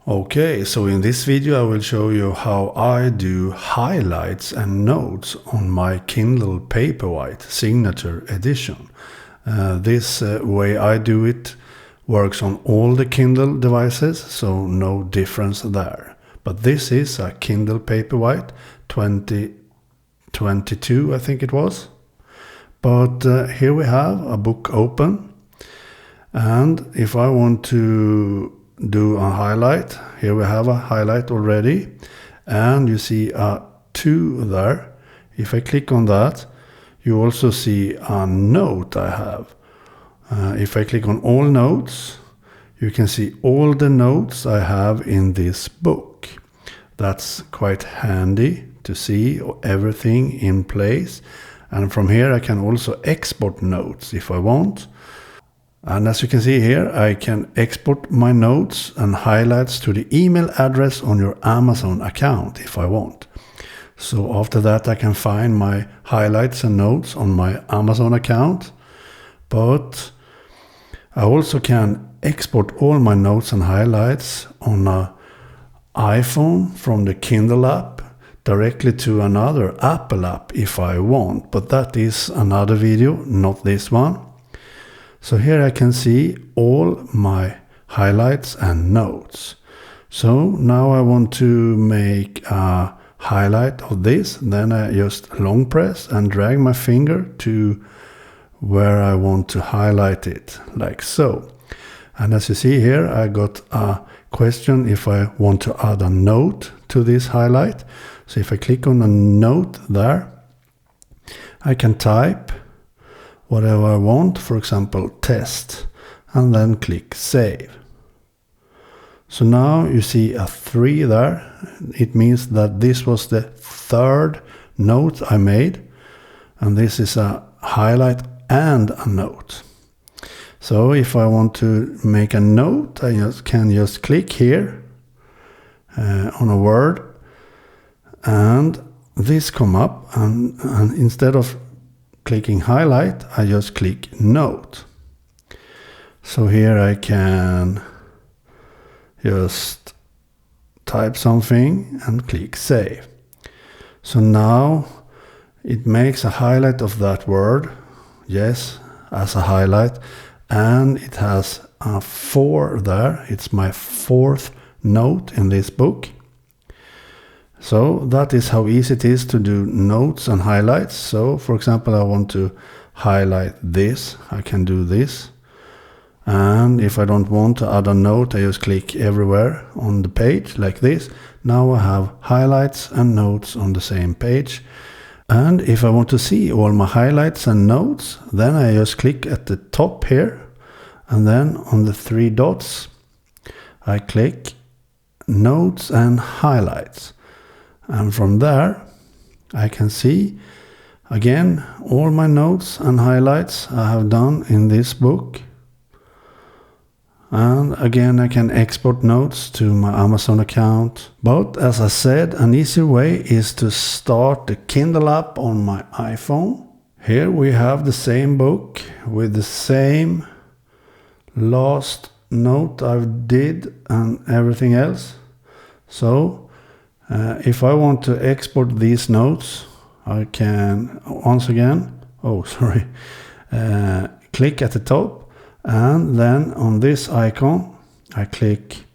Okay, so in this video I will show you how I do highlights and notes on my Kindle Paperwhite Signature Edition. This way I do it works on all the Kindle devices, so no difference there. But this is a Kindle Paperwhite 2022, I think it was. But here we have a book open, and if I want to do a highlight, here we have a highlight already, and you see a 2 there. If I click on that, you also see a note I have. If I click on all notes, you can see all the notes I have in this book. That's quite handy to see everything in place, and from here I can also export notes if I want. And as you can see here, I can export my notes and highlights to the email address on your Amazon account if I want. So after that I can find my highlights and notes on my Amazon account. But I also can export all my notes and highlights on an iPhone from the Kindle app directly to another Apple app if I want. But that is another video, not this one. So here I can see all my highlights and notes. So now I want to make a highlight of this. Then I just long press and drag my finger to where I want to highlight it, like so. And as you see here, I got a question if I want to add a note to this highlight. So if I click on a note there, I can type whatever I want, for example test, and then click save. So now you see a 3 there. It means that this was the 3rd note I made, and this is a highlight and a note. So if I want to make a note, I can just click here on a word, and this come up, and instead of clicking highlight, I just click note. So here I can just type something and click save. So now it makes a highlight of that word, yes, as a highlight, and it has a 4 there. It's my 4th note in this book. So that is how easy it is to do notes and highlights. So for example, I want to highlight this, I can do this. And if I don't want to add a note, I just click everywhere on the page like this. Now I have highlights and notes on the same page. And if I want to see all my highlights and notes, then I just click at the top here, and then on the 3 dots, I click notes and highlights. And from there, I can see again all my notes and highlights I have done in this book. And again, I can export notes to my Amazon account. But as I said, an easier way is to start the Kindle app on my iPhone. Here we have the same book with the same last note I've did and everything else. So if I want to export these notes, I can once again, click at the top, and then on this icon, I click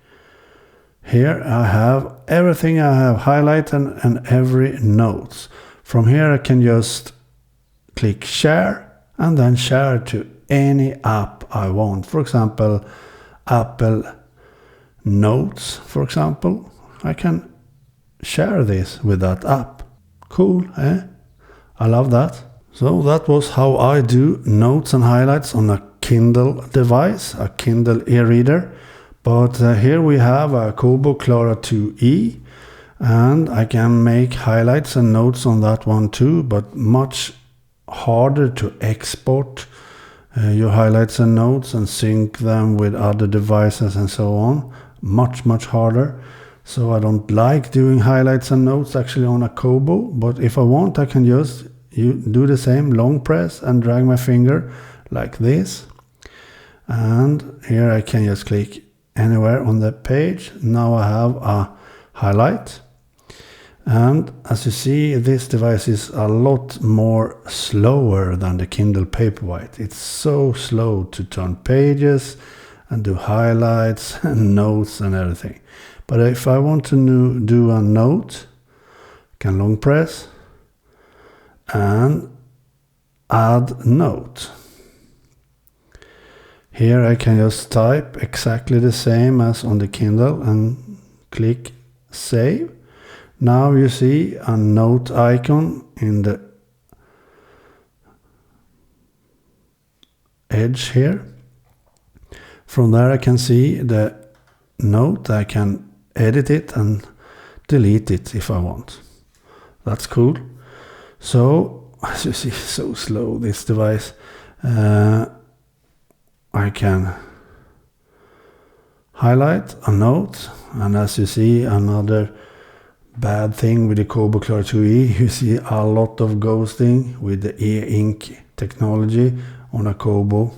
here. I have everything I have highlighted and every notes. From here I can just click share and then share to any app I want. For example, Apple Notes, for example. I can share this with that app. Cool, eh? I love that. So that was how I do notes and highlights on a Kindle device, a Kindle e-reader. But here we have a Kobo Clara 2e, and I can make highlights and notes on that one too, but much harder to export your highlights and notes and sync them with other devices and so on. Much harder. So I don't like doing highlights and notes actually on a Kobo, but if I want, I can just do the same, long press and drag my finger like this. And here I can just click anywhere on the page. Now I have a highlight. And as you see, this device is a lot more slower than the Kindle Paperwhite. It's so slow to turn pages and do highlights and notes and everything. But if I want to do a note, I can long press and add note. Here I can just type exactly the same as on the Kindle and click save. Now you see a note icon in the edge here. From there I can see the note. I can edit it and delete it if I want. That's cool. So as you see, so slow this device. I can highlight a note, and as you see, another bad thing with the Kobo Clara 2e, you see a lot of ghosting with the e-ink technology on a Kobo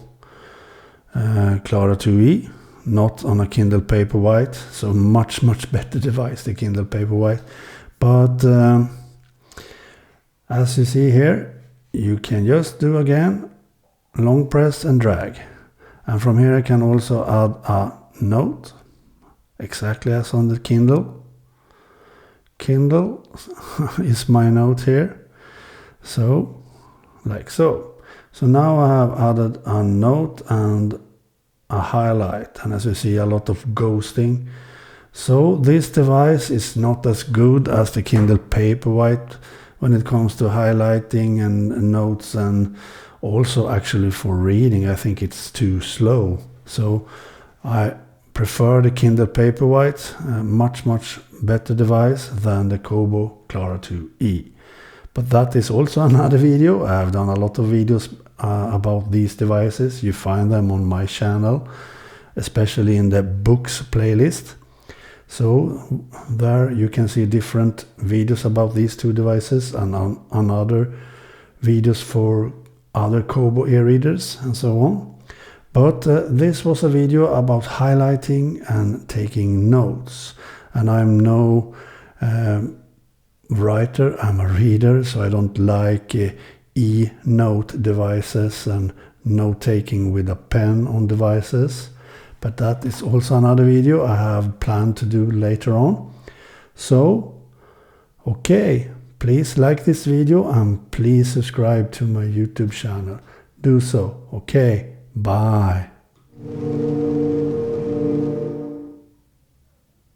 Clara 2e, not on a Kindle Paperwhite. So much better device, the Kindle Paperwhite. But as you see here, you can just do again long press and drag, and from here I can also add a note exactly as on the Kindle. Kindle is my note here, so like so. So now I have added a note and a highlight, and as you see, a lot of ghosting. So this device is not as good as the Kindle Paperwhite when it comes to highlighting and notes, and also actually for reading. I think it's too slow. So I prefer the Kindle Paperwhite, much better device than the Kobo Clara 2e. But that is also another video. I have done a lot of videos about these devices. You find them on my channel, especially in the books playlist. So there you can see different videos about these two devices, and on other videos for other Kobo e-readers and so on. But this was a video about highlighting and taking notes. And I'm no writer, I'm a reader, so I don't like e-note devices and note-taking with a pen on devices. But that is also another video I have planned to do later on. So, okay, please like this video and please subscribe to my YouTube channel. Do so. Okay, bye.